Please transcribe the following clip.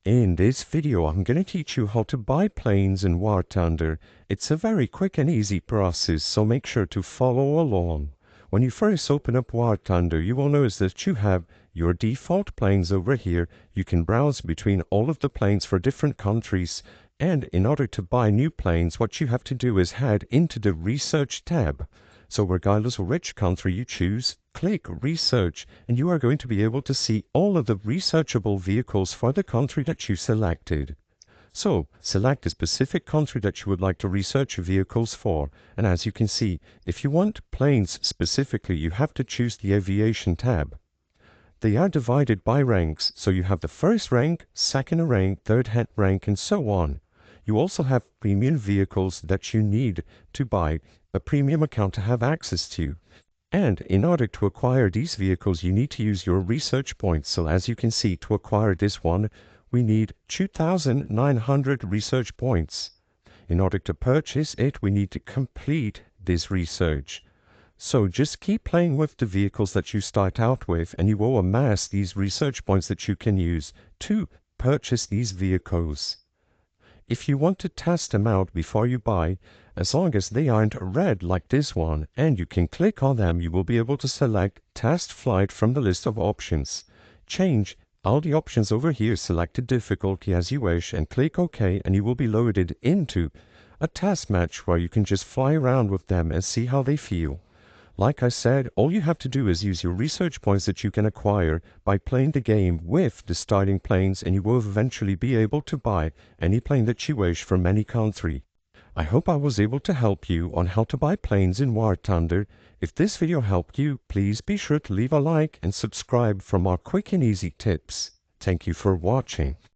In this video, I'm going to teach you how to buy planes in War Thunder. It's a very quick and easy process, so make sure to follow along. When you first open up War Thunder, you will notice that you have your default planes over here. You can browse between all of the planes for different countries. And in order to buy new planes, what you have to do is head into the Research tab. So regardless of which country you choose, click Research, and you are going to be able to see all of the researchable vehicles for the country that you selected. So, select a specific country that you would like to research vehicles for, and as you can see, if you want planes specifically, you have to choose the Aviation tab. They are divided by ranks, so you have the first rank, second rank, third rank, and so on. You also have premium vehicles that you need to buy a premium account to have access to. And in order to acquire these vehicles, you need to use your research points. So as you can see, to acquire this one, we need 2,900 research points. In order to purchase it, we need to complete this research. So just keep playing with the vehicles that you start out with, and you will amass these research points that you can use to purchase these vehicles. If you want to test them out before you buy, as long as they aren't red like this one, and you can click on them, you will be able to select Test Flight from the list of options. Change all the options over here, select the difficulty as you wish, and click OK, and you will be loaded into a test match where you can just fly around with them and see how they feel. Like I said, all you have to do is use your research points that you can acquire by playing the game with the starting planes, and you will eventually be able to buy any plane that you wish from any country. I hope I was able to help you on how to buy planes in War Thunder. If this video helped you, please be sure to leave a like and subscribe for more quick and easy tips. Thank you for watching.